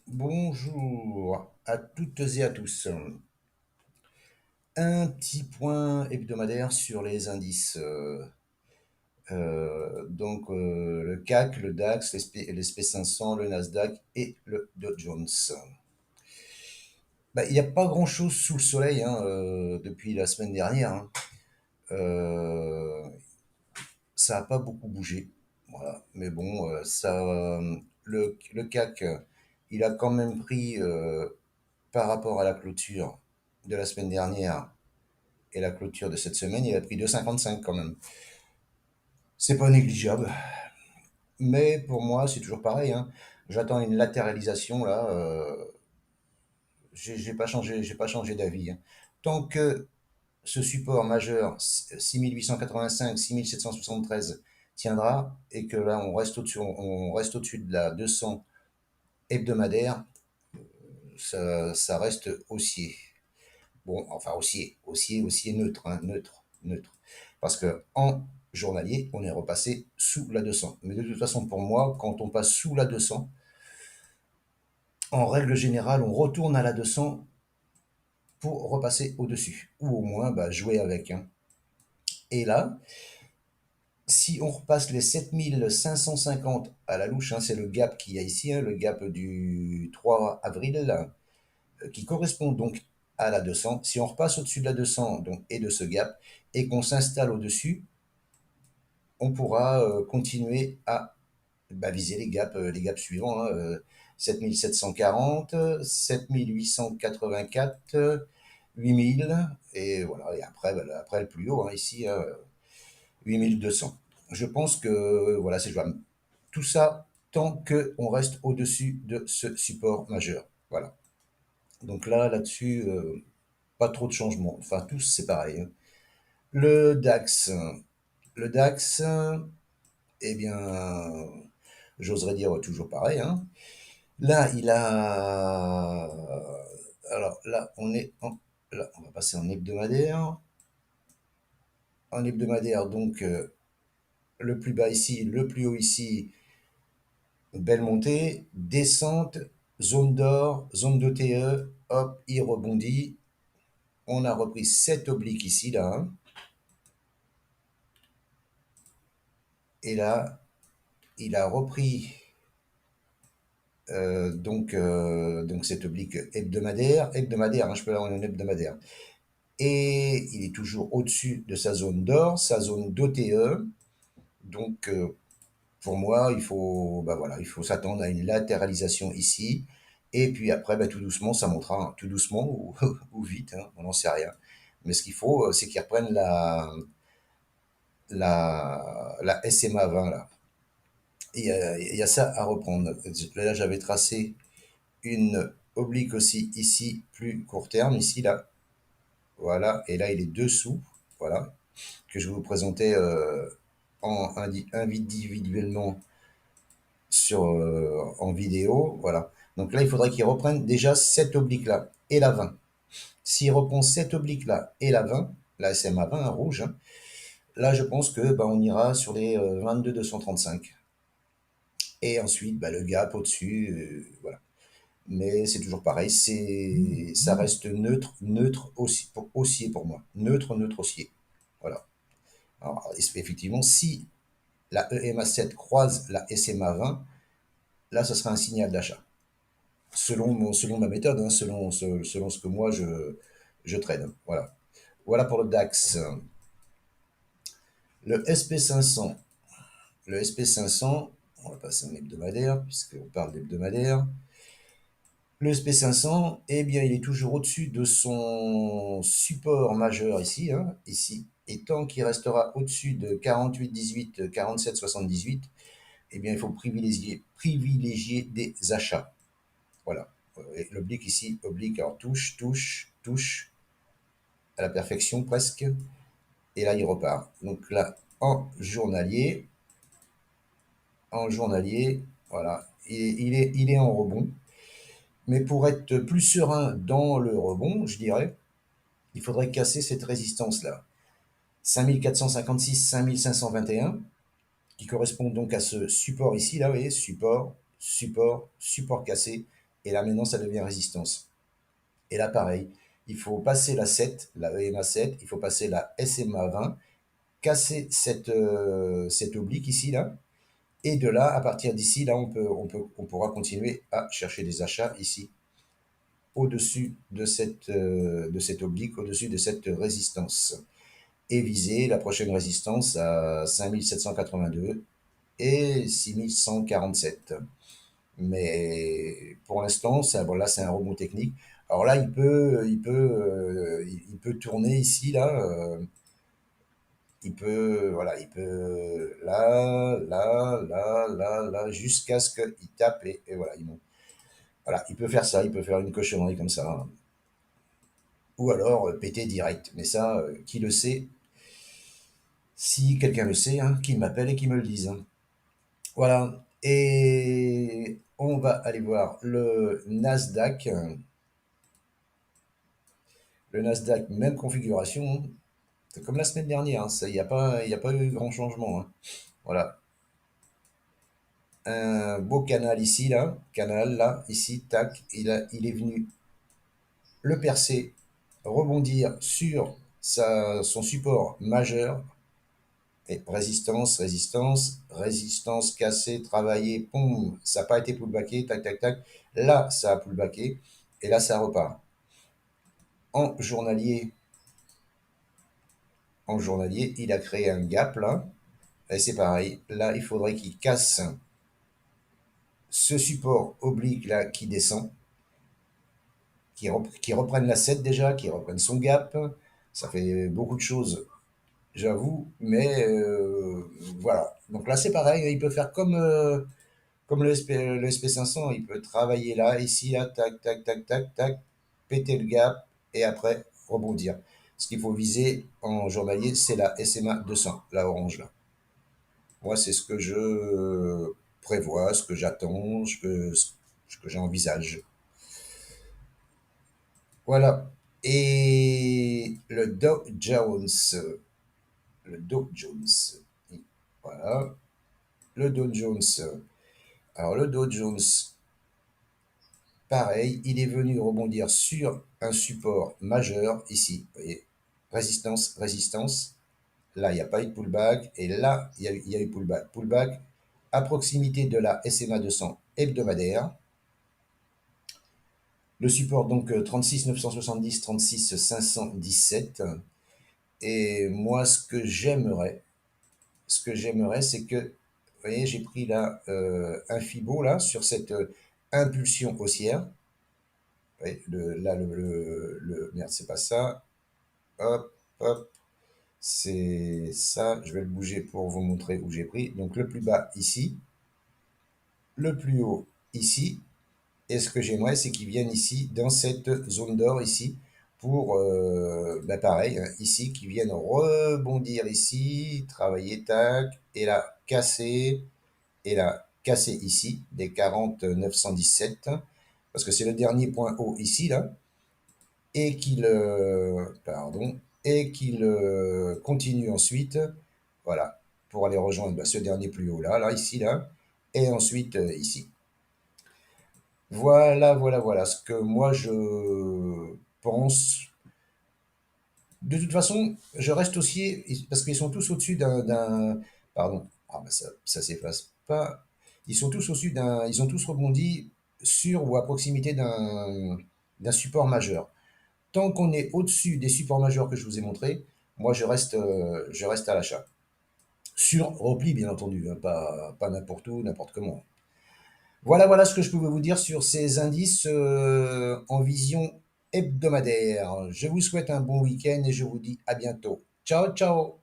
Bonjour à toutes et à tous. Un petit point hebdomadaire sur les indices. Le CAC, le DAX, l'SP 500, le Nasdaq et le Dow Jones. Il n'y a pas grand-chose sous le soleil hein, depuis la semaine dernière. Hein. Euh, Ça n'a pas beaucoup bougé. Voilà. Mais bon, le CAC, il a quand même pris par rapport à la clôture de la semaine dernière et la clôture de cette semaine, il a pris 2,55 quand même. C'est pas négligeable, mais pour moi, c'est toujours pareil. Hein. J'attends une latéralisation là. J'ai pas changé d'avis. Hein. Tant que ce support majeur 6885, 6773 tiendra et que là on reste au-dessus de la 200 hebdomadaire, ça reste haussier. Bon, enfin haussier neutre, hein, neutre. Parce que en journalier, on est repassé sous la 200. Mais de toute façon, pour moi, quand on passe sous la 200, en règle générale, on retourne à la 200 pour repasser au-dessus. Ou au moins, jouer avec. Hein. Et là, si on repasse les 7550 à la louche, hein, c'est le gap qu'il y a ici, hein, le gap du 3 avril, là, qui correspond donc à la 200. Si on repasse au-dessus de la 200 donc, et de ce gap, et qu'on s'installe au-dessus, on pourra continuer à viser les gaps suivants. Hein, 7740, 7884, 8000, et voilà, et après, après le plus haut, hein, ici, 8200. Je pense que voilà, c'est jouable. Tout ça tant qu'on reste au-dessus de ce support majeur. Voilà. Donc là-dessus, pas trop de changements. Enfin, tous, c'est pareil. Hein. Le DAX. Le DAX, eh bien, j'oserais dire toujours pareil. Hein. Là, il a. Alors là, là, on va passer en hebdomadaire. En hebdomadaire, donc, le plus bas ici, le plus haut ici, belle montée, descente, zone d'or, zone de TE, hop, il rebondit. On a repris 7 obliques ici, là. Hein. Et là, il a repris donc cette oblique hebdomadaire, hein, je peux l'avoir en hebdomadaire. Et il est toujours au-dessus de sa zone d'or, sa zone d'OTE. Donc, pour moi, il faut s'attendre à une latéralisation ici. Et puis après, tout doucement, ça montera, hein, tout doucement ou, ou vite, hein, on n'en sait rien. Mais ce qu'il faut, c'est qu'ils reprennent la SMA 20 là. Il y a ça à reprendre. Là, j'avais tracé une oblique aussi ici, plus court terme, ici, là. Voilà, et là, il est dessous. Voilà, que je vais vous présenter individuellement en vidéo. Voilà. Donc là, il faudrait qu'il reprenne déjà cette oblique-là et la 20. S'il reprend cette oblique-là et la 20, la SMA 20 rouge, hein, là, je pense que on ira sur les 22 235. Et ensuite, le gap au-dessus, voilà. Mais c'est toujours pareil, ça reste neutre aussi, haussier pour moi. Neutre haussier. Voilà. Alors, effectivement, si la EMA7 croise la SMA 20, là, ce sera un signal d'achat. Selon ma méthode, hein, selon ce que moi je trade. Voilà. Voilà pour le DAX. Le SP 500. Le SP 500, on va passer en hebdomadaire, puisqu'on parle d'hebdomadaire. Le SP 500, eh bien, il est toujours au-dessus de son support majeur ici, hein, ici. Et tant qu'il restera au-dessus de 48,18, 47,78, eh bien, il faut privilégier des achats. Voilà. L'oblique ici, oblique, alors touche, à la perfection presque. Et là, il repart. Donc là, en journalier, voilà, il est en rebond. Mais pour être plus serein dans le rebond, je dirais, il faudrait casser cette résistance-là. 5456, 5521, qui correspond donc à ce support ici, là, vous voyez, support cassé, et là maintenant ça devient résistance. Et là pareil, il faut passer la 7, la EMA 7, il faut passer la SMA 20, casser cette oblique ici, là, et de là, à partir d'ici, là, on pourra continuer à chercher des achats ici, au-dessus de cette oblique, au-dessus de cette résistance. Et viser la prochaine résistance à 5782 et 6147. Mais pour l'instant, ça, bon, là, c'est un rebond technique. Alors là, il peut tourner ici, là. Voilà, il peut là, jusqu'à ce qu'il tape et voilà, il monte. Voilà, il peut faire ça, il peut faire une cochonnerie comme ça, hein. Ou alors péter direct. Mais ça, qui le sait? Si quelqu'un le sait, hein, qu'il m'appelle et qu'il me le dise, hein. Voilà. Et on va aller voir le Nasdaq. Le Nasdaq, même configuration, hein. C'est comme la semaine dernière, hein. Il y a pas eu grand changement, hein. Voilà. Un beau canal ici, là. Canal, là, ici, tac. Il est venu le percer, rebondir sur son support majeur. Et résistance, résistance, résistance cassée, travaillée, pom, ça n'a pas été pullbacké, tac, tac, tac. Là, ça a pullbacké, et là, ça repart. En journalier, il a créé un gap, là, et c'est pareil. Là, il faudrait qu'il casse ce support oblique, là, qui descend, qui reprenne la 7 déjà, qui reprenne son gap. Ça fait beaucoup de choses, j'avoue, mais voilà. Donc là, c'est pareil, il peut faire comme le SP500, il peut travailler là, ici, là, tac, tac, tac, tac, tac, péter le gap et après rebondir. Ce qu'il faut viser en journalier, c'est la SMA 200, la orange là. Moi, c'est ce que je prévois, ce que j'attends, ce que j'envisage. Voilà. Et le Dow Jones, voilà. Le Dow Jones, alors le Dow Jones, pareil, il est venu rebondir sur un support majeur ici. Vous voyez, résistance, résistance. Là, il n'y a pas eu de pullback. Et là, il y a eu pullback. Pullback à proximité de la SMA 200 hebdomadaire. Le support, donc 36 970, 36 517. Et moi, c'est que, vous voyez, j'ai pris là un Fibo là, sur cette impulsion haussière. Oui, merde, c'est pas ça. Hop, hop, c'est ça. Je vais le bouger pour vous montrer où j'ai pris. Donc le plus bas ici, le plus haut ici. Et ce que j'aimerais, c'est qu'ils viennent ici, dans cette zone d'or ici, pour, pareil, hein, ici, qu'ils viennent rebondir ici, travailler, tac, et là, casser, et là, casser ici, des 40 917, parce que c'est le dernier point haut ici, là, et qu'il continue ensuite, voilà, pour aller rejoindre ce dernier plus haut là, ici, là, et ensuite ici. Voilà ce que moi je pense. De toute façon, je reste aussi, parce qu'ils sont tous au-dessus pardon, ça s'efface pas. Ils sont tous au-dessus ils ont tous rebondi sur ou à proximité d'un support majeur. Tant qu'on est au-dessus des supports majeurs que je vous ai montrés, moi je reste à l'achat. Sur repli, bien entendu, hein, pas n'importe où, n'importe comment. Voilà ce que je pouvais vous dire sur ces indices en vision hebdomadaire. Je vous souhaite un bon week-end et je vous dis à bientôt. Ciao, ciao!